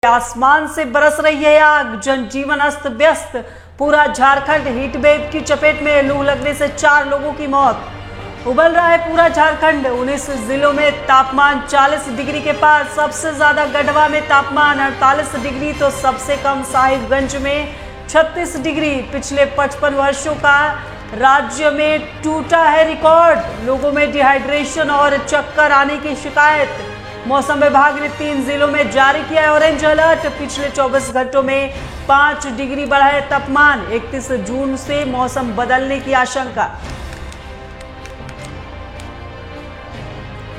आसमान से बरस रही है आग, जनजीवन अस्त व्यस्त। पूरा झारखंड हीट वेव की चपेट में। लू लगने से 4 लोगों की मौत। उबल रहा है पूरा झारखंड। 19 जिलों में तापमान 40 डिग्री के पार। सबसे ज्यादा गढ़वा में तापमान 48 डिग्री तो सबसे कम साहिबगंज में 36 डिग्री। पिछले 55 वर्षों का राज्य में टूटा है रिकॉर्ड। लोगों में डिहाइड्रेशन और चक्कर आने की शिकायत। मौसम विभाग ने 3 जिलों में जारी किया है ऑरेंज अलर्ट। पिछले 24 घंटों में 5 डिग्री बढ़ा है तापमान। 31 जून से मौसम बदलने की आशंका।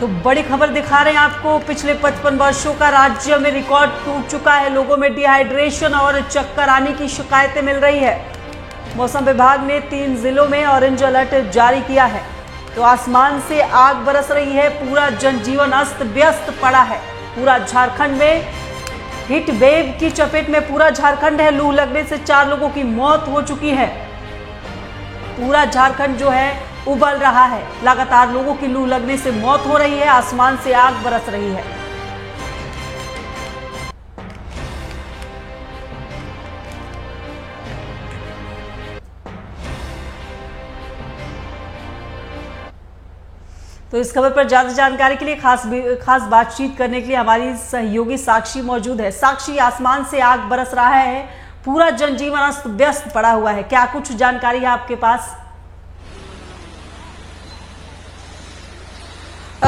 तो बड़ी खबर दिखा रहे हैं आपको। पिछले 55 वर्षों का राज्य में रिकॉर्ड टूट चुका है। लोगों में डिहाइड्रेशन और चक्कर आने की शिकायतें मिल रही है। मौसम विभाग ने 3 जिलों में ऑरेंज अलर्ट जारी किया है। तो आसमान से आग बरस रही है। पूरा जनजीवन अस्त व्यस्त पड़ा है। पूरा झारखंड में हीट वेव की चपेट में पूरा झारखंड है। लू लगने से 4 लोगों की मौत हो चुकी है। पूरा झारखंड जो है उबल रहा है। लगातार लोगों की लू लगने से मौत हो रही है। आसमान से आग बरस रही है। तो इस खबर पर ज्यादा जानकारी के लिए खास बातचीत करने के लिए हमारी सहयोगी साक्षी मौजूद है। साक्षी, आसमान से आग बरस रहा है, पूरा जनजीवन अस्त व्यस्त पड़ा हुआ है, क्या कुछ जानकारी है आपके पास?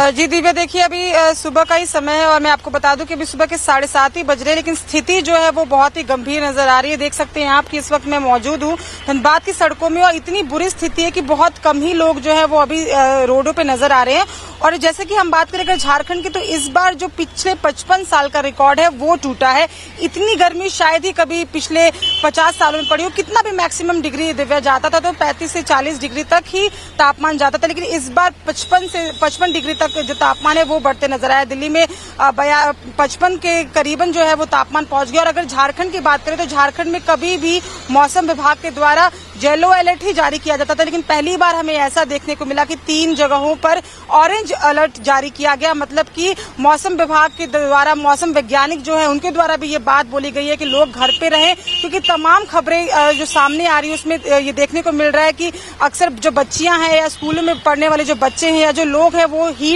जी दिव्या, देखिए अभी सुबह का ही समय है और मैं आपको बता दूं कि अभी सुबह के 7:30 ही बज रहे हैं, लेकिन स्थिति जो है वो बहुत ही गंभीर नजर आ रही है। देख सकते हैं आप कि इस वक्त मैं मौजूद हूं धनबाद की सड़कों में और इतनी बुरी स्थिति है कि बहुत कम ही लोग जो है वो अभी रोडों पे नजर आ रहे हैं। और जैसे कि हम बात करें अगर झारखंड की, तो इस बार जो पिछले 55 साल का रिकॉर्ड है वो टूटा है। इतनी गर्मी शायद ही कभी पिछले 50 सालों में पड़ी हो। कितना भी मैक्सिमम डिग्री दिव्या जाता था तो 35 से 40 डिग्री तक ही तापमान जाता था, लेकिन इस बार 55 डिग्री जो तापमान है वो बढ़ते नजर आया। दिल्ली में 55 के करीबन जो है वो तापमान पहुंच गया। और अगर झारखंड की बात करें तो झारखंड में कभी भी मौसम विभाग के द्वारा येलो अलर्ट ही जारी किया जाता था, लेकिन पहली बार हमें ऐसा देखने को मिला कि 3 जगहों पर ऑरेंज अलर्ट जारी किया गया। मतलब कि मौसम विभाग के द्वारा, मौसम वैज्ञानिक जो है उनके द्वारा भी ये बात बोली गई है कि लोग घर पे रहें, क्योंकि तमाम खबरें जो सामने आ रही है उसमें ये देखने को मिल रहा है कि अक्सर जो बच्चियां हैं या स्कूलों में पढ़ने वाले जो बच्चे हैं या जो लोग हैं वो हीट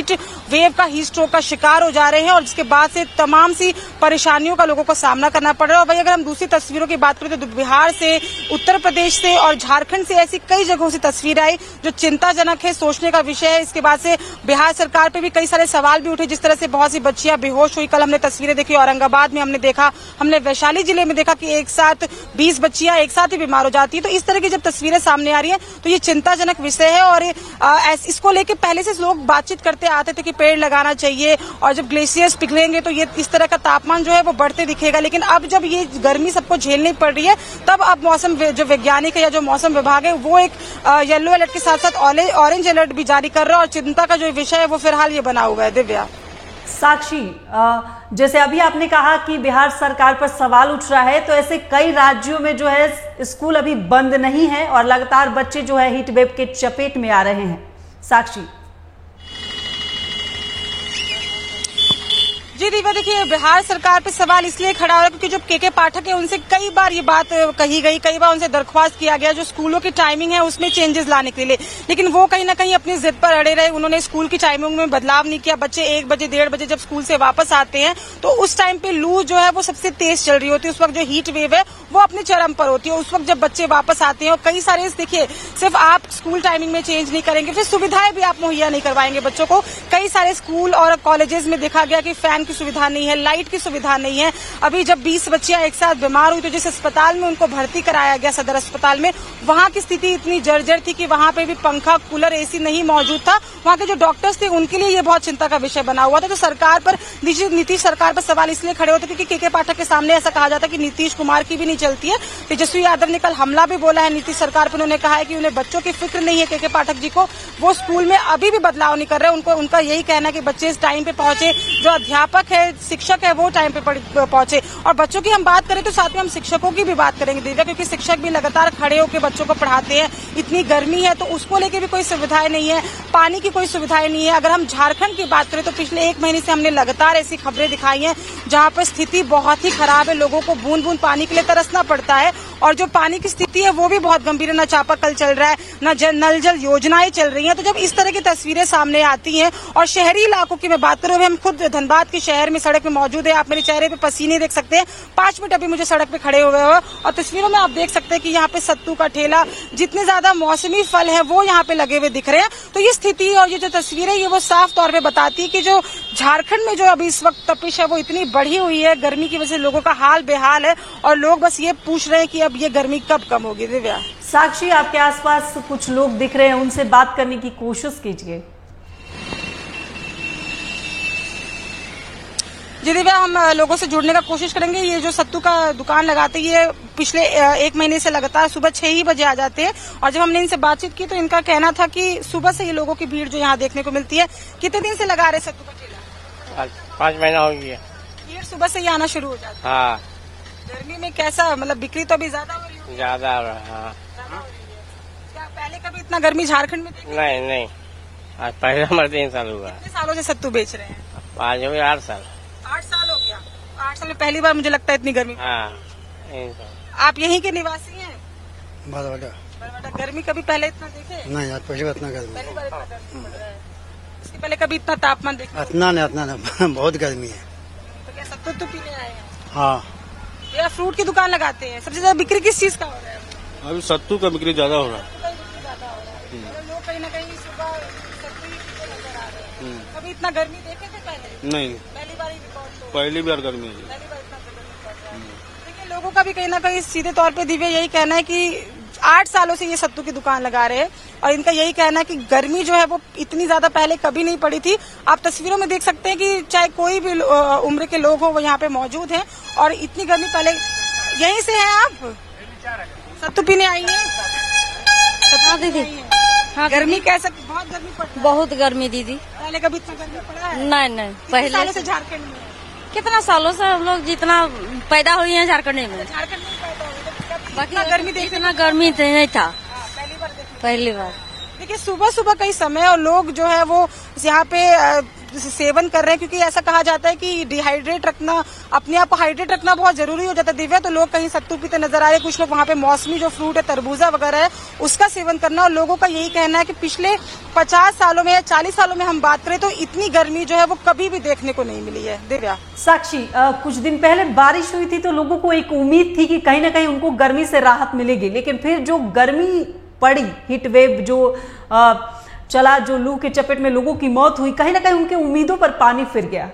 वेव का, हीट स्ट्रोक का शिकार हो जा रहे हैं और जिसके बाद से तमाम सी परेशानियों का लोगों को सामना करना पड़ रहा है। और वही अगर हम दूसरी तस्वीरों की बात करें तो बिहार से, उत्तर प्रदेश से और झारखंड से ऐसी कई जगहों से तस्वीर आई जो चिंताजनक है, सोचने का विषय है। इसके बाद से बिहार सरकार पे भी कई सारे सवाल भी उठे, जिस तरह से बहुत सी बच्चियां बेहोश हुई। कल हमने तस्वीरें देखी औरंगाबाद में, हमने देखा, हमने वैशाली जिले में देखा कि एक साथ 20 बच्चियां एक साथ ही बीमार हो जाती है। तो इस तरह की जब तस्वीरें सामने आ रही है तो ये चिंताजनक विषय है। और इसको लेकर पहले से लोग बातचीत करते आते थे कि पेड़ लगाना चाहिए और जब ग्लेशियर्स पिघलेंगे तो ये इस तरह का तापमान जो है वो बढ़ते दिखेगा। लेकिन अब जब ये गर्मी सबको झेलनी पड़ रही है तब अब मौसम जो वैज्ञानिक है या जो मौसम विभाग है वो एक येलो अलर्ट के साथ साथ ऑरेंज अलर्ट भी जारी कर रहा है। और चिंता का जो विषय है वो फिलहाल ये बना हुआ है। दिव्या, साक्षी, जैसे अभी आपने कहा कि बिहार सरकार पर सवाल उठ रहा है, तो ऐसे कई राज्यों में जो है स्कूल अभी बंद नहीं है और लगातार बच्चे जो है हीट वेव के चपेट में आ रहे हैं। साक्षी जी दिव्या, देखिए बिहार सरकार पे सवाल इसलिए खड़ा हो रहा है क्योंकि जो के पाठक है उनसे कई बार ये बात कही गई, कई बार उनसे दरख्वास्त किया गया जो स्कूलों की टाइमिंग है उसमें चेंजेस लाने के लिए, लेकिन वो कहीं ना कहीं अपनी जिद पर अड़े रहे। उन्होंने स्कूल की टाइमिंग में बदलाव नहीं किया। बच्चे 1 बजे 1:30 बजे जब स्कूल से वापस आते हैं तो उस टाइम पे लू जो है वो सबसे तेज चल रही होती है। उस वक्त जो हीट वेव है वो अपने चरम पर होती है। उस वक्त जब बच्चे वापस आते हैं और कई सारे, देखिए सिर्फ आप स्कूल टाइमिंग में चेंज नहीं करेंगे, फिर सुविधाएं भी आप मुहैया नहीं करवाएंगे बच्चों को। कई सारे स्कूल और कॉलेजेस में देखा गया कि फैन की सुविधा नहीं है, लाइट की सुविधा नहीं है। अभी जब 20 बच्चियां एक साथ बीमार हुई तो जिस अस्पताल में उनको भर्ती कराया गया, सदर अस्पताल में, वहां की स्थिति इतनी जर्जर थी कि वहां पे भी पंखा, कूलर, एसी नहीं मौजूद था। वहां के जो डॉक्टर्स थे उनके लिए ये बहुत चिंता का विषय बना हुआ था। तो सरकार पर, नीतीश सरकार पर सवाल इसलिए खड़े होते थे कि के पाठक के सामने ऐसा कहा जाता कि नीतीश कुमार की भी नहीं चलती है। तेजस्वी यादव ने कल हमला भी बोला है नीतीश सरकार पर। उन्होंने कहा है कि उन्हें बच्चों की फिक्र नहीं है के पाठक जी को, वो स्कूल में अभी भी बदलाव नहीं कर रहे। उनका यही कहना है कि बच्चे इस टाइम पे पहुंचे, जो अध्यापक अध्यापक है, शिक्षक है, वो टाइम पे पहुंचे। और बच्चों की हम बात करें तो साथ में हम शिक्षकों की भी बात करेंगे दिव्या, क्योंकि शिक्षक भी लगातार खड़े होकर बच्चों को पढ़ाते हैं। इतनी गर्मी है तो उसको लेके भी कोई सुविधाएं नहीं है, पानी की कोई सुविधाएं नहीं है। अगर हम झारखंड की बात करें तो पिछले 1 महीने से हमने लगातार ऐसी खबरें दिखाई हैं जहां पर स्थिति बहुत ही खराब है, लोगों को बूंद बूंद पानी के लिए तरसना पड़ता है। और जो पानी की स्थिति है वो भी बहुत गंभीर है, न चापाकल चल रहा है, न नल जल योजनाएं चल रही हैं। तो जब इस तरह की तस्वीरें सामने आती हैं, और शहरी इलाकों की मैं बात करूं, हम खुद धनबाद के शहर में सड़क पे मौजूद है, आप मेरे चेहरे पे पसीने देख सकते हैं। 5 मिनट अभी मुझे सड़क पे खड़े हुए हो, और तस्वीरों में आप देख सकते हैं कि यहाँ पे सत्तू का ठेला, जितने ज्यादा मौसमी फल है वो यहाँ पे लगे हुए दिख रहे हैं। तो ये स्थिति और ये जो तस्वीरें ये वो साफ तौर पे बताती है कि जो झारखंड में जो अभी इस वक्त तपिश है वो इतनी बढ़ी हुई है, गर्मी की वजह से लोगों का हाल बेहाल है, और लोग बस ये पूछ रहे हैं कि अब ये गर्मी कब कम होगी। दिव्या। साक्षी, आपके आसपास कुछ लोग दिख रहे हैं, उनसे बात करने की कोशिश कीजिए। जी दिव्या, हम लोगों से जुड़ने का कोशिश करेंगे। ये जो सत्तू का दुकान लगाते हैं ये पिछले 1 महीने से लगातार सुबह 6 ही बजे आ जाते हैं, और जब हमने इनसे बातचीत की तो इनका कहना था कि सुबह से ये लोगों की भीड़ जो यहाँ देखने को मिलती है। कितने दिन से लगा रहे सत्तू का ठेला? 5 महीना हो गया। भीड़ सुबह से ही आना शुरू हो जाती है। हाँ। गर्मी में कैसा, मतलब बिक्री तो अभी ज्यादा हो रही है? ज्यादा हो रहा है। हाँ। क्या पहले कभी इतना गर्मी झारखंड में देखी? नहीं, आज पहले हमारे 3 साल हुआ। कितने सालों से सत्तू बेच रहे हैं? आज हो गया 8 साल। 8 साल हो गया। 8 साल में पहली बार मुझे लगता है इतनी गर्मी। हाँ। आप यहीं के निवासी हैं? बरवाडा। गर्मी कभी पहले इतना देखे? नहीं, आज पहली बार इतना गर्मी। पहली बार इतना गर्मी पड़ रहा है। इसके पहले कभी इतना तापमान देखा? इतना नहीं बहुत गर्मी है। तो क्या सत्तू पीने आए हैं? हाँ। या फ्रूट की दुकान लगाते हैं? सबसे ज्यादा बिक्री किस चीज का हो रहा है? अभी सत्तू का बिक्री ज्यादा हो रहा है। लोग कहीं ना कहीं सुबह सत्तू ही पीते नजर आ रहे हैं। कभी इतना गर्मी देखे थे पहले? नहीं, पहली बार ही रिकॉर्ड तो पहली बार गर्मी है। पहली बार इतना गर्मी पड़ रहा है। देखिए, लोगों का भी कहीं ना कहीं सीधे तौर पे दिव्या यही कहना है कि 8 सालों से ये सत्तू की दुकान लगा रहे हैं, और इनका यही कहना है कि गर्मी जो है वो इतनी ज्यादा पहले कभी नहीं पड़ी थी। आप तस्वीरों में देख सकते हैं कि चाहे कोई भी उम्र के लोग हो वो यहाँ पे मौजूद हैं, और इतनी गर्मी पहले। यहीं से हैं आप? सत्तू पीने आई हैं? हाँ दीदी। हाँ, गर्मी कैसे? बहुत गर्मी पड़ती है। बहुत गर्मी दीदी। पहले कभी इतना गर्मी पड़ा है? नहीं, पहले सालों से झारखंड में? कितना सालों से हम लोग जितना पैदा हुए हैं झारखंड में। झारखंड में पैदा हुए तो बाकी इतना गर्मी देखने इतना गर्मी नहीं था। पहली बार देखने। पहली बार। देखिए, सुबह सुबह कई समय और लोग जो है वो यहाँ पे सेवन कर रहे हैं, क्योंकि ऐसा कहा जाता है कि डिहाइड्रेट रखना, अपने आप को हाइड्रेट रखना बहुत जरूरी हो जाता है। दिव्या, तो लोग कहीं सत्तू पीते नजर आ रहे हैं, कुछ लोग वहाँ पे मौसमी जो फ्रूट है, तरबूजा वगैरह है, उसका सेवन करना। और लोगों का यही कहना है कि पिछले 50 सालों में या 40 सालों में हम बात करें तो इतनी गर्मी जो है वो कभी भी देखने को नहीं मिली है। दिव्या। साक्षी, कुछ दिन पहले बारिश हुई थी तो लोगों को एक उम्मीद थी कि कहीं ना कहीं उनको गर्मी से राहत मिलेगी, लेकिन फिर जो गर्मी पड़ी, हीट वेव जो चला, जो लू के चपेट में लोगों की मौत हुई, कहीं ना कहीं उनके उम्मीदों पर पानी फिर गया।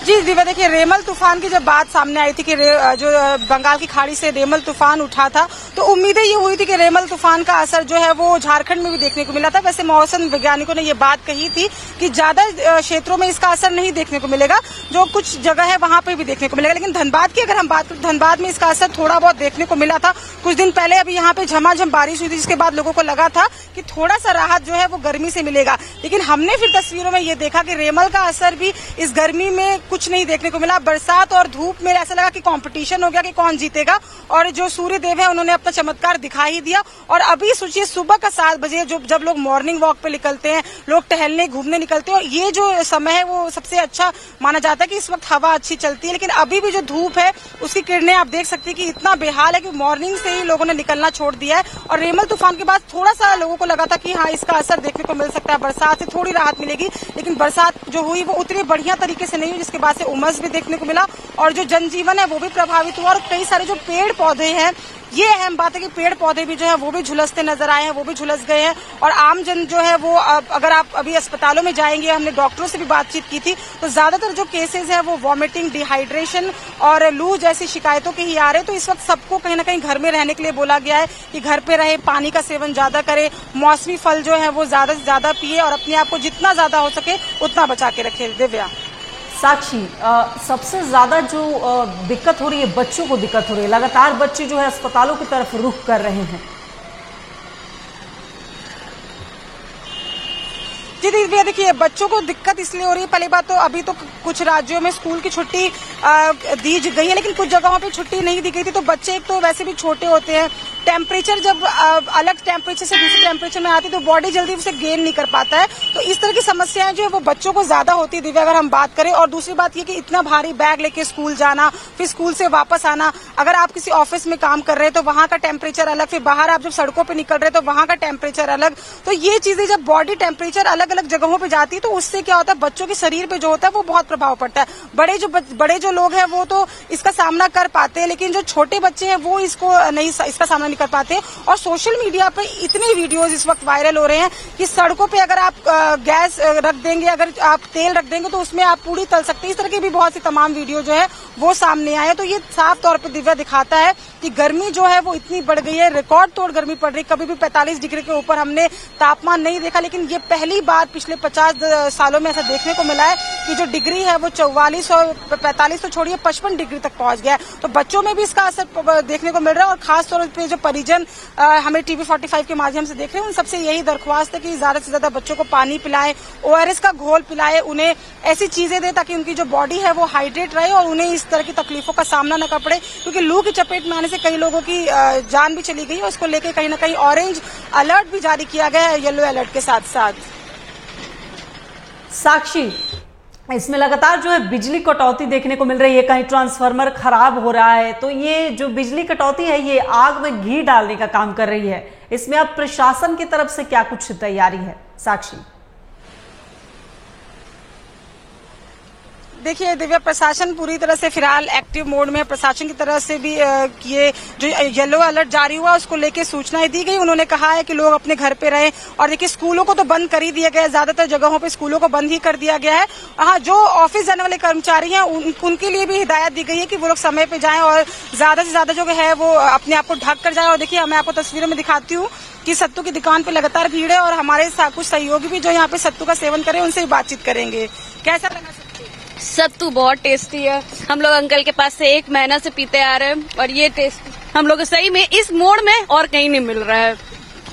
जी दिव्या, देखिए, रेमल तूफान की जब बात सामने आई थी कि जो बंगाल की खाड़ी से रेमल तूफान उठा था, तो उम्मीदें ये हुई थी कि रेमल तूफान का असर जो है वो झारखंड में भी देखने को मिला था। वैसे मौसम वैज्ञानिकों ने ये बात कही थी कि ज्यादा क्षेत्रों में इसका असर नहीं देखने को मिलेगा, जो कुछ जगह है वहां पे भी देखने को मिलेगा। लेकिन धनबाद की अगर हम बात करें, धनबाद में इसका असर थोड़ा बहुत देखने को मिला था। कुछ दिन पहले अभी यहाँ पे झमाझम बारिश हुई थी, जिसके बाद लोगों को लगा था कि थोड़ा सा राहत जो है वो गर्मी से मिलेगा। लेकिन हमने फिर तस्वीरों में ये देखा कि रेमल का असर भी इस गर्मी में कुछ नहीं देखने को मिला। बरसात और धूप में ऐसा लगा कि कंपटीशन हो गया कि कौन जीतेगा, और जो सूर्य देव है उन्होंने अपना चमत्कार दिखा ही दिया। और अभी सोचिए, सुबह का 7 बजे जब लोग मॉर्निंग वॉक पे निकलते हैं, लोग टहलने घूमने निकलते हैं, और ये जो समय है वो सबसे अच्छा माना जाता है कि इस वक्त हवा अच्छी चलती है। लेकिन अभी भी जो धूप है उसकी किरणें आप देख सकते हैं कि इतना बेहाल है कि मॉर्निंग से ही लोगों ने निकलना छोड़ दिया है। और रेमल तूफान के बाद थोड़ा सा लोगों को लगा था कि हाँ, इसका असर देखने को मिल सकता है, बरसात से थोड़ी राहत मिलेगी। लेकिन बरसात जो हुई वो उतनी बढ़िया तरीके से नहीं हुई, जिसके बाद से उमस भी देखने को मिला, और जो जनजीवन है वो भी प्रभावित हुआ। और कई सारे जो पेड़ पौधे हैं, ये अहम बात है कि पेड़ पौधे भी जो है वो भी झुलसते नजर आए हैं, वो भी झुलस गए हैं। और आम जन जो है वो, अगर आप अभी अस्पतालों में जाएंगे, हमने डॉक्टरों से भी बातचीत की थी, तो ज्यादातर जो केसेस है वो वॉमिटिंग, डिहाइड्रेशन और लू जैसी शिकायतों के ही आ रहे हैं। तो इस वक्त सबको कहीं ना कहीं घर में रहने के लिए बोला गया है कि घर पे रहे, पानी का सेवन ज्यादा करे, मौसमी फल जो है वो ज्यादा से ज्यादा पिए, और अपने आप को जितना ज्यादा हो सके उतना बचा के रखे। दिव्या। साक्षी, सबसे ज्यादा जो दिक्कत हो रही है, बच्चों को दिक्कत हो रही है, लगातार बच्चे जो है अस्पतालों की तरफ रुख कर रहे हैं। जी दिव्या देखिए, बच्चों को दिक्कत इसलिए हो रही है, पहली बात तो अभी तो कुछ राज्यों में स्कूल की छुट्टी दी गई है, लेकिन कुछ जगहों पे छुट्टी नहीं दी गई थी। तो बच्चे एक तो वैसे भी छोटे होते हैं, टेम्परेचर जब अलग टेम्परेचर से दूसरे टेम्परेचर में आती है तो बॉडी जल्दी उसे गेन नहीं कर पाता है। तो इस तरह की समस्याएं जो है वो बच्चों को ज्यादा होती है दिव्या, अगर हम बात करें। और दूसरी बात ये कि इतना भारी बैग लेके स्कूल जाना, फिर स्कूल से वापस आना, अगर आप किसी ऑफिस में काम कर रहे हैं तो वहां का टेम्परेचर अलग, फिर बाहर आप जब सड़कों पर निकल रहे हैं तो वहां का टेम्परेचर अलग। तो ये चीजें जब बॉडी टेम्परेचर अलग अलग जगहों पे जाती है तो उससे क्या होता है, बच्चों के शरीर पे जो होता है वो बहुत प्रभाव पड़ता है। बड़े जो लोग हैं वो तो इसका सामना कर पाते हैं, लेकिन जो छोटे बच्चे हैं वो इसका सामना नहीं कर पाते। और सोशल मीडिया पे इतने वीडियोस इस वक्त वायरल हो रहे हैं कि सड़कों पे अगर आप गैस रख देंगे, अगर आप तेल रख देंगे तो उसमें आप पूरी तल सकते हैं। इस तरह के भी बहुत सी तमाम वीडियो जो है वो सामने आए। तो ये साफ तौर पर दिव्या दिखाता है कि गर्मी जो है वो इतनी बढ़ गई है, रिकॉर्ड तोड़ गर्मी पड़ रही। कभी भी 45 डिग्री के ऊपर हमने तापमान नहीं देखा, लेकिन ये पहली बार पिछले 50 सालों में ऐसा देखने को मिला है कि जो डिग्री है वो 44 और 45 तो छोड़िए 55 डिग्री तक पहुंच गया है। तो बच्चों में भी इसका असर देखने को मिल रहा है। और खासतौर पर जो परिजन हमें टीवी 45 के माध्यम से देख रहे हैं उन सबसे यही दरख्वास्त है कि ज्यादा से ज्यादा बच्चों को पानी पिलाएं, ORS का घोल पिलाएं, उन्हें ऐसी चीजें दें ताकि उनकी जो बॉडी है वो हाइड्रेट रहे और उन्हें इस तरह की तकलीफों का सामना न करना पड़े। क्योंकि लू की चपेट में आने से कई लोगों की जान भी चली गई है। उसको लेकर कहीं ना कहीं ऑरेंज अलर्ट भी जारी किया गया है येलो अलर्ट के साथ साथ। साक्षी, इसमें लगातार जो है बिजली कटौती देखने को मिल रही है, कहीं ट्रांसफार्मर खराब हो रहा है। तो ये जो बिजली कटौती है ये आग में घी डालने का काम कर रही है। इसमें अब प्रशासन की तरफ से क्या कुछ तैयारी है साक्षी? देखिए दिव्या, प्रशासन पूरी तरह से फिलहाल एक्टिव मोड में। प्रशासन की तरफ से भी ये जो येलो अलर्ट जारी हुआ उसको लेके सूचनाएं दी गई। उन्होंने कहा है कि लोग अपने घर पे रहें। और देखिए, स्कूलों को तो बंद कर ही दिया गया है, ज्यादातर जगहों पे स्कूलों को बंद ही कर दिया गया है। हाँ, जो ऑफिस जाने वाले कर्मचारी हैं उनके लिए भी हिदायत दी गई है कि वो लोग समय पे जाएं और ज्यादा से ज्यादा जो है वो अपने आप को ढक कर जाए। और देखिए, मैं आपको तस्वीरों में दिखाती हूँ कि सत्तू की दुकान पे लगातार भीड़ है और हमारे कुछ सहयोगी भी जो यहाँ पे सत्तू का सेवन करें उनसे बातचीत करेंगे। कैसा लगा सत्तू? बहुत टेस्टी है। हम लोग अंकल के पास से 1 महीना से पीते आ रहे हैं और ये टेस्ट हम लोग सही में इस मोड़ में और कहीं नहीं मिल रहा है।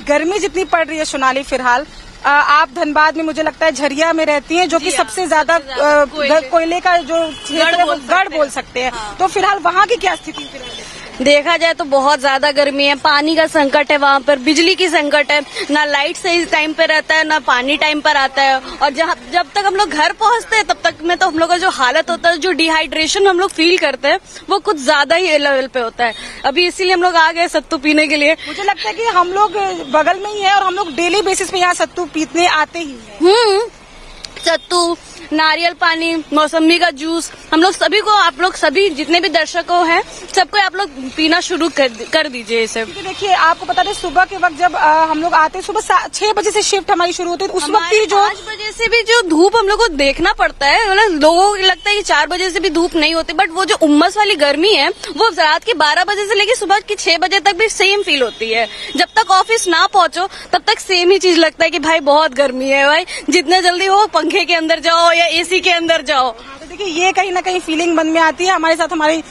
गर्मी जितनी पड़ रही है सोनाली, फिलहाल आप धनबाद में मुझे लगता है झरिया में रहती हैं, जो कि सबसे ज्यादा कोयले का जो क्षेत्र है वो गढ़ बोल सकते हैं। तो फिलहाल वहाँ की क्या स्थिति है? देखा जाए तो बहुत ज्यादा गर्मी है, पानी का संकट है वहाँ पर, बिजली की संकट है, ना लाइट सही टाइम पे रहता है, ना पानी टाइम पर आता है। और जब तक हम लोग घर पहुँचते हैं तब तक में तो हम लोग का जो हालत होता है, जो डिहाइड्रेशन हम लोग फील करते हैं वो कुछ ज्यादा ही लेवल पे होता है। अभी इसीलिए हम लोग आ गए सत्तू पीने के लिए। मुझे लगता है कि हम लोग बगल में ही है और हम लोग डेली बेसिस पे यहाँ सत्तू पीने आते ही हैं। सत्तू, नारियल पानी, मौसम्बी का जूस, हम लोग सभी को, आप लोग सभी जितने भी दर्शकों हैं सबको आप लोग पीना शुरू कर दीजिए इसे। देखिए, आपको बता दें सुबह के वक्त जब हम लोग आते हैं, सुबह 6 बजे से शिफ्ट हमारी शुरू होती है, उस वक्त ही जो 5 बजे से भी जो धूप हम लोग को देखना पड़ता है, मतलब लोगों को लगता है कि 4 बजे से भी धूप नहीं होती, बट वो जो उम्मस वाली गर्मी है वो रात के 12 बजे से लेकर सुबह की 6 बजे तक भी सेम फील होती है। जब तक ऑफिस ना पहुंचो तब तक सेम ही चीज लगता है कि भाई बहुत गर्मी है, भाई जितने जल्दी हो पंखे के अंदर जाओ या AC के अंदर जाओ। तो देखिए, ये कहीं ना कहीं फीलिंग मन में आती है। हमारे साथ हमारी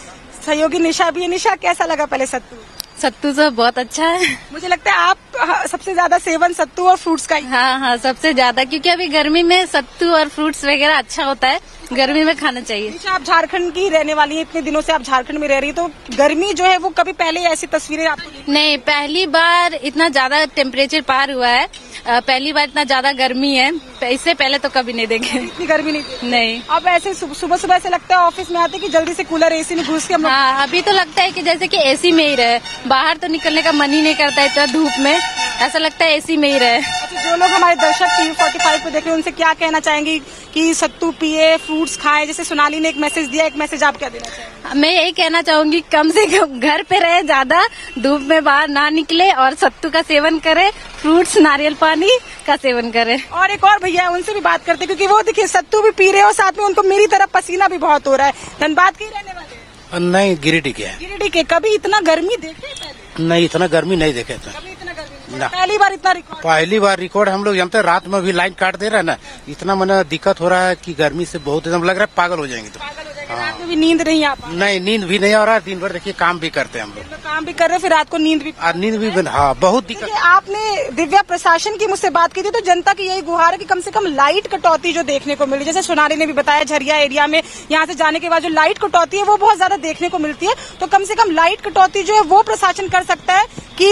सहयोगी निशा भी है। निशा, कैसा लगा पहले सत्तू? सत्तू तो बहुत अच्छा है। मुझे लगता है आप सबसे ज्यादा सेवन सत्तू और फ्रूट्स का ही। हाँ, सबसे ज्यादा, क्योंकि अभी गर्मी में सत्तू और फ्रूट्स वगैरह अच्छा होता है, गर्मी में खाना चाहिए। निशा, आप झारखंड की रहने वाली है, इतने दिनों से आप झारखंड में रह रही है, तो गर्मी जो है वो कभी पहले ऐसी तस्वीरें आपको? नहीं, पहली बार इतना ज्यादा टेम्परेचर पार हुआ है, पहली बार इतना ज्यादा गर्मी है, इससे पहले तो कभी नहीं देखे इतनी गर्मी नहीं। अब ऐसे सुबह सुबह ऐसे लगता है ऑफिस में आते कि जल्दी से कूलर AC में घुस के हम। हाँ, अभी तो लगता है कि जैसे कि AC में ही रहे, बाहर तो निकलने का मन ही नहीं करता इतना धूप में, ऐसा लगता है AC में ही रहे। जो लोग हमारे दर्शक TV 45 पे देख रहे हैं उनसे क्या कहना चाहेंगी कि सत्तू पिए, फ्रूट्स खाएं? जैसे सोनाली ने एक मैसेज दिया, एक मैसेज आप क्या देना चाहेंगे? मैं यही कहना चाहूंगी कम से कम घर पे रहे, ज्यादा धूप में बाहर ना निकले और सत्तू का सेवन करे, फ्रूट्स, नारियल पानी का सेवन करे। और एक और भैया उनसे भी बात करते क्योंकि वो देखिए सत्तू भी पी रहे हो, साथ में उनको मेरी तरह पसीना भी बहुत हो रहा है। धनबाद के रहने वाले? नहीं, गिरिडीह के हैं। गिरिडीह के। कभी इतना गर्मी देखे पहले? नहीं, इतना गर्मी नहीं देखे थे। कभी इतना गर्मी? पहली बार इतना रिकॉर्ड? पहली बार रिकॉर्ड। हम लोग जानते रात में भी लाइन काट दे रहा है ना, इतना मैंने दिक्कत हो रहा है कि गर्मी से बहुत एकदम लग रहा है पागल हो जाएंगे। तो रात में भी नींद नहीं आ पा? नहीं, नींद भी नहीं आ रहा है। दिन भर देखिए काम भी करते हैं हम लोग। काम भी कर रहे, फिर रात को नींद भी हाँ बहुत दिक्कत। देखिए, आपने दिव्या प्रशासन की मुझसे बात की थी, तो जनता की यही गुहार है कि कम से कम लाइट कटौती जो देखने को मिली, जैसे सोनाली ने भी बताया झरिया एरिया में यहाँ से जाने के बाद जो लाइट कटौती है वो बहुत ज्यादा देखने को मिलती है, तो कम से कम लाइट कटौती जो है वो प्रशासन कर सकता है कि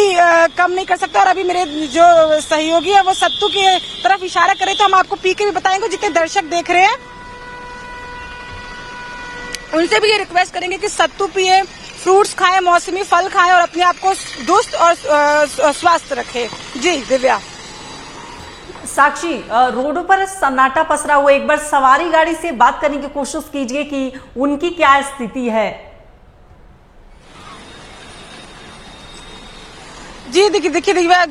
कम नहीं कर सकता। और अभी मेरे जो सहयोगी है वो सत्तू की तरफ इशारा करे तो हम आपको पी के भी बताएंगे। जितने दर्शक देख रहे हैं उनसे भी ये रिक्वेस्ट करेंगे कि सत्तू पिए, फ्रूट्स खाएं, मौसमी फल खाएं और अपने आप को दुरुस्त और स्वस्थ रखें। जी दिव्या। साक्षी, रोडों पर सन्नाटा पसरा हुआ, एक बार सवारी गाड़ी से बात करने की कोशिश कीजिए कि उनकी क्या स्थिति है। जी देखिए दिव्या,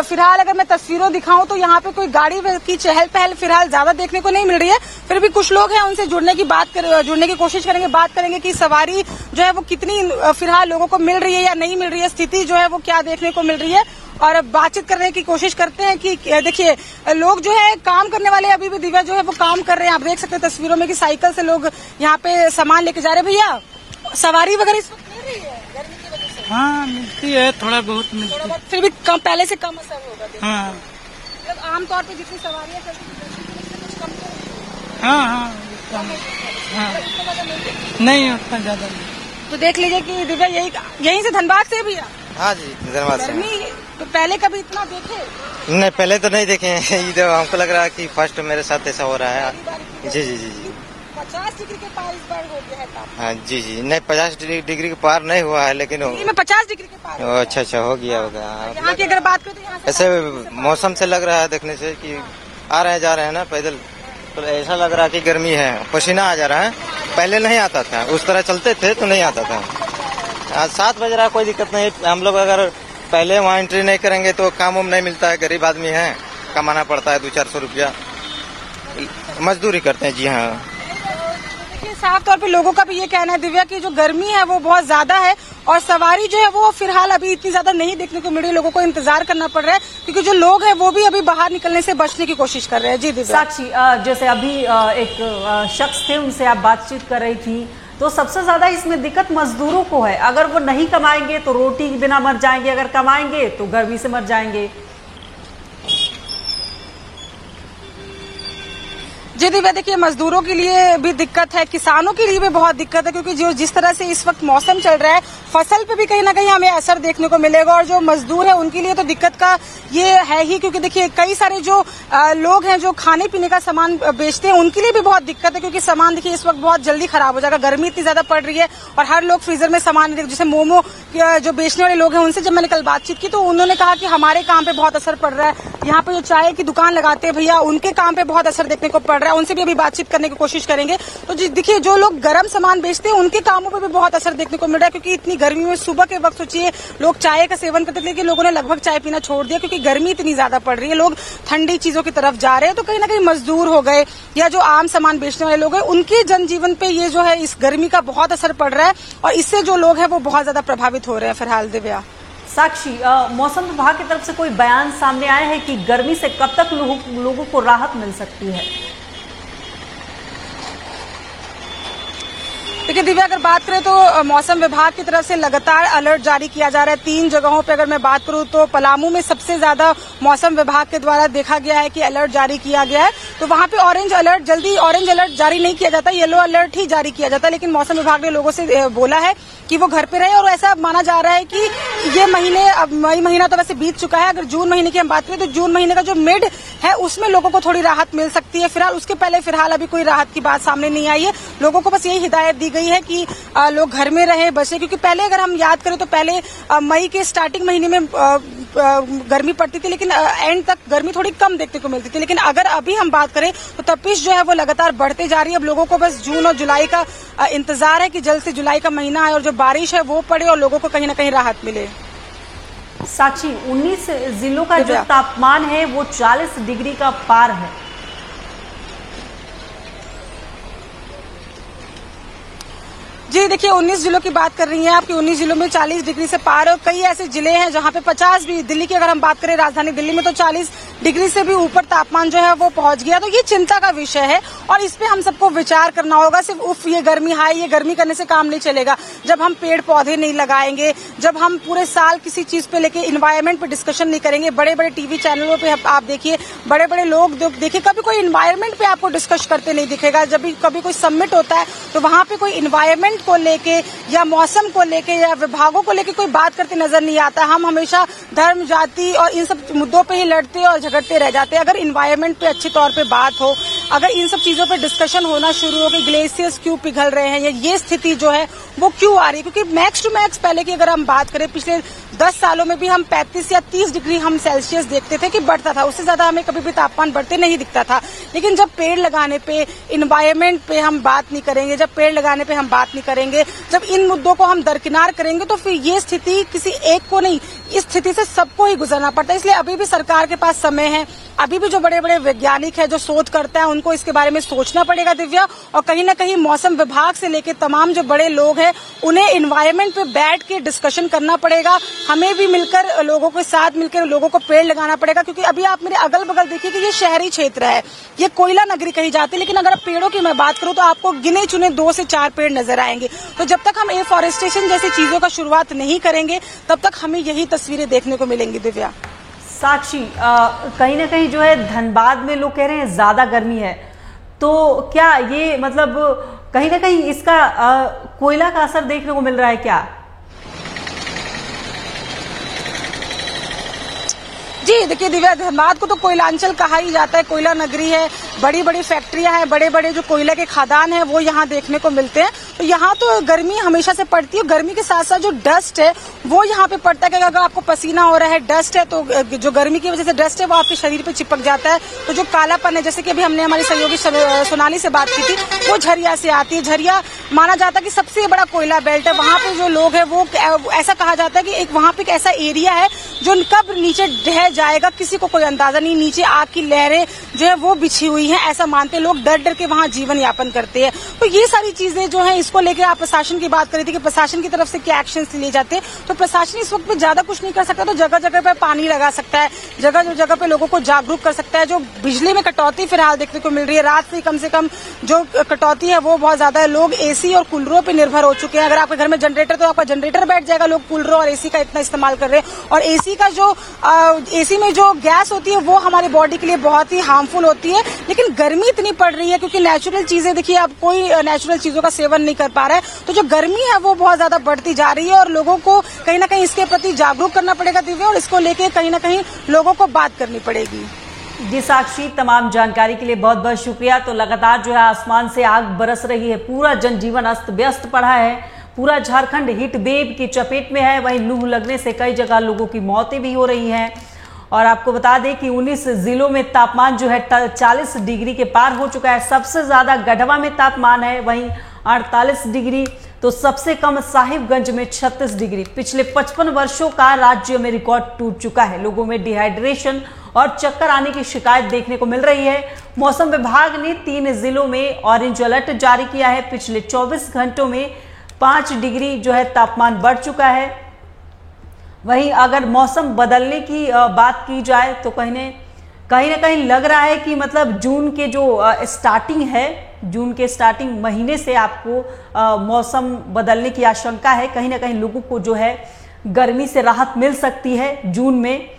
फिलहाल अगर मैं तस्वीरों दिखाऊं तो यहाँ पे कोई गाड़ी की चहल पहल फिलहाल ज्यादा देखने को नहीं मिल रही है। फिर भी कुछ लोग हैं, उनसे जुड़ने की कोशिश करेंगे, बात करेंगे कि सवारी जो है वो कितनी फिलहाल लोगों को मिल रही है या नहीं मिल रही है, स्थिति जो है वो क्या देखने को मिल रही है, और बातचीत करने की कोशिश करते हैं कि देखिए लोग जो है काम करने वाले अभी भी दिव्या जो है वो काम कर रहे हैं। आप देख सकते हैं तस्वीरों में कि साइकिल से लोग यहाँ पे सामान लेके जा रहे हैं। भैया, सवारी वगैरह इस वक्त मिल रही है गर्मी की वजह से? हाँ मिलती है, थोड़ा बहुत मिलती है, फिर भी कम, पहले से कम असर होगा। हाँ मतलब आमतौर पे जितनी सवारियां चलती हैं कुछ कम तो हाँ नहीं उतना ज्यादा नहीं। तो देख लीजिए कि दिव्या यहीं से धनबाद से भी है। हाँ जी, धन्यवाद सर। गर्मी तो पहले कभी इतना देखे नहीं, पहले तो नहीं देखे हैं। ये तो हमको लग रहा है कि फर्स्ट मेरे साथ ऐसा हो रहा है। जी जी जी जी 50 डिग्री के पार इस बार हो गया है तापमान। हाँ जी जी, नहीं 50 डिग्री के पार नहीं हुआ है, लेकिन में 50 डिग्री के पार। अच्छा हो गया होगा। यहाँ की अगर बात करें तो यहाँ ऐसे मौसम से लग रहा है देखने से कि आ रहे हैं जा रहे हैं ना पैदल, तो ऐसा लग रहा है कि गर्मी है, पसीना आ जा रहा है। पहले नहीं आता था, उस तरह चलते थे तो नहीं आता था। आज 7 बज रहा है, कोई दिक्कत नहीं। हम लोग अगर पहले वहाँ एंट्री नहीं करेंगे तो काम वाम नहीं मिलता है, गरीब आदमी है, कमाना पड़ता है 200-400 रुपया, मजदूरी करते हैं। जी हाँ, देखिए साफ तौर पे लोगों का भी ये कहना है दिव्या की जो गर्मी है वो बहुत ज्यादा है और सवारी जो है वो फिलहाल अभी इतनी ज्यादा नहीं देखने को मिल रही। लोगों को इंतजार करना पड़ रहा है क्योंकि जो लोग हैं वो भी अभी बाहर निकलने से बचने की कोशिश कर रहे हैं। जी दिव्या। साक्षी, जैसे अभी एक शख्स थे, उनसे आप बातचीत कर रही थी, तो सबसे ज्यादा इसमें दिक्कत मजदूरों को है। अगर वो नहीं कमाएंगे तो रोटी के बिना मर जाएंगे, अगर कमाएंगे तो गर्मी से मर जाएंगे। जी दिव्या, देखिए मजदूरों के लिए भी दिक्कत है, किसानों के लिए भी बहुत दिक्कत है क्योंकि जो जिस तरह से इस वक्त मौसम चल रहा है फसल पे भी कहीं ना कहीं हमें असर देखने को मिलेगा और जो मजदूर है उनके लिए तो दिक्कत का ये है ही क्योंकि देखिए कई सारे जो लोग हैं जो खाने पीने का सामान बेचते हैं उनके लिए भी बहुत दिक्कत है क्योंकि सामान देखिए इस वक्त बहुत जल्दी खराब हो जाएगा। गर्मी इतनी ज्यादा पड़ रही है और हर लोग फ्रीजर में सामान, जैसे मोमो जो बेचने वाले लोग हैं उनसे जब मैंने कल बातचीत की तो उन्होंने कहा कि हमारे काम पे बहुत असर पड़ रहा है। यहाँ पे जो चाय की दुकान लगाते हैं भैया उनके काम पे बहुत असर देखने को पड़ रहा है, उनसे भी अभी बातचीत करने की कोशिश करेंगे। तो देखिए जो लोग गर्म सामान बेचते हैं उनके कामों पे भी बहुत असर देखने को मिल रहा है क्योंकि इतनी गर्मी में सुबह के वक्त सोचिए लोग चाय का सेवन करते थे, लेकिन लोगों ने लगभग चाय पीना छोड़ दिया क्योंकि गर्मी इतनी ज्यादा पड़ रही है, लोग ठंडी चीजों की तरफ जा रहे हैं। तो कहीं ना कहीं मजदूर हो गए या जो आम सामान बेचने वाले लोग हैं उनके जनजीवन पे ये जो है इस गर्मी का बहुत असर पड़ रहा है और इससे जो लोग हैं वो बहुत ज्यादा प्रभावित हो रहे हैं फिलहाल। दिव्या। साक्षी, मौसम विभाग की तरफ से कोई बयान सामने आया है कि गर्मी से कब तक लोगों को राहत मिल सकती है? देखिए दिव्या, अगर बात करें तो मौसम विभाग की तरफ से लगातार अलर्ट जारी किया जा रहा है। 3 जगहों पे अगर मैं बात करूं तो पलामू में सबसे ज्यादा मौसम विभाग के द्वारा देखा गया है कि अलर्ट जारी किया गया है। तो वहां पे ऑरेंज अलर्ट जारी नहीं किया जाता, येलो अलर्ट ही जारी किया जाता है। लेकिन मौसम विभाग ने लोगों से बोला है कि वो घर पे रहे और ऐसा माना जा रहा है कि ये महीने, अब मई महीना तो वैसे बीत चुका है, अगर जून महीने की हम बात करें तो जून महीने का जो मिड है उसमें लोगों को थोड़ी राहत मिल सकती है। फिलहाल उसके पहले फिलहाल अभी कोई राहत की बात सामने नहीं आई है। लोगों को बस यही हिदायत दी गई है कि लोग घर में रहे, बचे, क्योंकि पहले अगर हम याद करें तो पहले मई के स्टार्टिंग महीने में गर्मी पड़ती थी लेकिन एंड तक गर्मी थोड़ी कम देखने को मिलती थी। लेकिन अगर अभी हम बात करें तो तपिश जो है वो लगातार बढ़ते जा रही है। अब लोगों को बस जून और जुलाई का इंतजार है कि जल्द से जुलाई का महीना आए और जो बारिश है वो पड़े और लोगों को कहीं ना कहीं राहत मिले। साक्षी, 19 जिलों का जो तापमान है वो 40 डिग्री का पार है। जी देखिए, 19 जिलों की बात कर रही हैं आप कि 19 जिलों में 40 डिग्री से पार है और कई ऐसे जिले हैं जहां पे 50 भी, दिल्ली की अगर हम बात करें राजधानी दिल्ली में तो 40 डिग्री से भी ऊपर तापमान जो है वो पहुंच गया। तो ये चिंता का विषय है और इस पे हम सबको विचार करना होगा। सिर्फ उफ ये गर्मी हाई, ये गर्मी करने से काम नहीं चलेगा। जब हम पेड़ पौधे नहीं लगाएंगे, जब हम पूरे साल किसी चीज पे लेके इन्वायरमेंट पे डिस्कशन नहीं करेंगे, बड़े बड़े टीवी चैनलों पे आप देखिए, बड़े बड़े लोग देखिए, कभी कोई इन्वायरमेंट पे आपको डिस्कस करते नहीं दिखेगा। जब भी कभी कोई समिट होता है तो वहां पे कोई इन्वायरमेंट को लेके या मौसम को लेके या विभागों को लेके कोई बात करते नजर नहीं आता। हम हमेशा धर्म, जाति और इन सब मुद्दों पे ही लड़ते और झगड़ते रह जाते हैं। अगर इन्वायरमेंट पे अच्छे तौर पे बात हो, अगर इन सब चीजों पे डिस्कशन होना शुरू हो कि ग्लेशियर्स क्यों पिघल रहे हैं या ये स्थिति जो है वो क्यों आ रही है, क्योंकि मैक्स टू मैक्स पहले की अगर हम बात करें पिछले 10 सालों में भी हम 35 या 30 डिग्री हम सेल्सियस देखते थे कि बढ़ता था। उससे ज्यादा हमें कभी भी तापमान बढ़ते नहीं दिखता था। लेकिन जब पेड़ लगाने पे, इन्वायरमेंट पे हम बात नहीं करेंगे, जब पेड़ लगाने पे हम बात नहीं करेंगे, जब इन मुद्दों को हम दरकिनार करेंगे तो फिर ये स्थिति किसी एक को नहीं, इस स्थिति से सबको ही गुजरना पड़ता है। इसलिए अभी भी सरकार के पास समय है। अभी भी जो बड़े बड़े वैज्ञानिक है, जो शोध करता है, उनको इसके बारे में सोचना पड़ेगा दिव्या। और कहीं ना कहीं मौसम विभाग से लेकर तमाम जो बड़े लोग हैं उन्हें इन्वायरमेंट पे बैठ के डिस्कशन करना पड़ेगा। हमें भी मिलकर, लोगों के साथ मिलकर लोगों को पेड़ लगाना पड़ेगा। क्योंकि अभी आप मेरे अगल बगल देखिए कि ये शहरी क्षेत्र है, ये कोयला नगरी कही जाती है। लेकिन अगर आप पेड़ों की मैं बात करूं तो आपको गिने चुने 2 से 4 पेड़ नजर आएंगे। तो जब तक हम एफॉरेस्टेशन जैसी चीजों का शुरुआत नहीं करेंगे तब तक हमें यही तस्वीरें देखने को मिलेंगी दिव्या। साक्षी, कहीं ना कहीं जो है धनबाद में लोग कह रहे हैं ज्यादा गर्मी है, तो क्या ये मतलब कहीं ना कहीं इसका कोयला का असर देखने को मिल रहा है क्या? जी देखिए दिव्या, धनबाद को तो कोयलांचल कहा ही जाता है, कोयला नगरी है, बड़ी बड़ी फैक्ट्रियां हैं, बड़े बड़े जो कोयला के खदान हैं वो यहाँ देखने को मिलते हैं। तो यहाँ तो गर्मी हमेशा से पड़ती है। गर्मी के साथ साथ जो डस्ट है वो यहाँ पे पड़ता है कि अगर आपको पसीना हो रहा है, डस्ट है, तो जो गर्मी की वजह से डस्ट है वो आपके शरीर पे चिपक जाता है। तो जो कालापन है, जैसे कि अभी हमने हमारी सहयोगी सोनाली से बात की थी, वो झरिया से आती है। झरिया माना जाता है कि सबसे बड़ा कोयला बेल्ट है। वहाँ पे जो लोग है वो ऐसा कहा जाता है कि एक वहाँ पे एक ऐसा एरिया है जो कब नीचे ढह जाएगा किसी को कोई अंदाजा नहीं। नीचे आग की लहरें जो है वो बिछी हुई हैं, ऐसा मानते लोग, डर डर के वहाँ जीवन यापन करते हैं। तो ये सारी चीजें जो है, इसको लेकर आप प्रशासन की बात करी थी कि प्रशासन की तरफ से क्या एक्शन लिए जाते हैं। तो प्रशासन इस वक्त पे ज्यादा कुछ नहीं कर सकता। तो जगह जगह पे पानी लगा सकता है, जगह जगह पे लोगों को जागरूक कर सकता है। जो बिजली में कटौती फिलहाल देखने को मिल रही है, रात से कम से कम जो कटौती है वो बहुत ज्यादा है। लोग एसी और कूलरों पर निर्भर हो चुके हैं। अगर आपके घर में जनरेटर, तो आपका जनरेटर बैठ जाएगा। लोग कूलरों और एसी का इतना इस्तेमाल कर रहे हैं। और एसी का जो एसी में जो गैस होती है वो हमारी बॉडी के लिए बहुत ही हार्मफुल होती है। लेकिन गर्मी इतनी पड़ रही है क्योंकि नेचुरल चीजें, देखिए अब कोई नेचुरल चीजों का सेवन नहीं कर पा रहा है, तो जो गर्मी है वो बहुत ज्यादा बढ़ती जा रही है और लोगों को कहीं ना कहीं इसके प्रति जागरूक करना पड़ेगा दिव्या, और इसको लेके कहीं ना कहीं लोगों को बात करनी पड़ेगी। जी साक्षी, तमाम जानकारी के लिए बहुत बहुत शुक्रिया। तो लगातार जो है आसमान से आग बरस रही है, पूरा जनजीवन अस्त व्यस्त पड़ा है, पूरा झारखंड हीट वेव की चपेट में है। वहीं लू लगने से कई जगह लोगों की मौतें भी हो रही हैं। और आपको बता दें कि 19 जिलों में तापमान जो है 40 डिग्री के पार हो चुका है। सबसे ज्यादा गढ़वा में तापमान है, वहीं 48 डिग्री, तो सबसे कम साहिबगंज में 36 डिग्री। पिछले 55 वर्षों का राज्य में रिकॉर्ड टूट चुका है। लोगों में डिहाइड्रेशन और चक्कर आने की शिकायत देखने को मिल रही है। मौसम विभाग ने 3 जिलों में ऑरेंज अलर्ट जारी किया है। पिछले 24 घंटों में 5 डिग्री जो है तापमान बढ़ चुका है। वहीं अगर मौसम बदलने की बात की जाए तो कहीं ना कहीं लग रहा है कि मतलब जून के जो स्टार्टिंग है, जून के स्टार्टिंग महीने से आपको मौसम बदलने की आशंका है। कहीं ना कहीं लोगों को जो है गर्मी से राहत मिल सकती है जून में।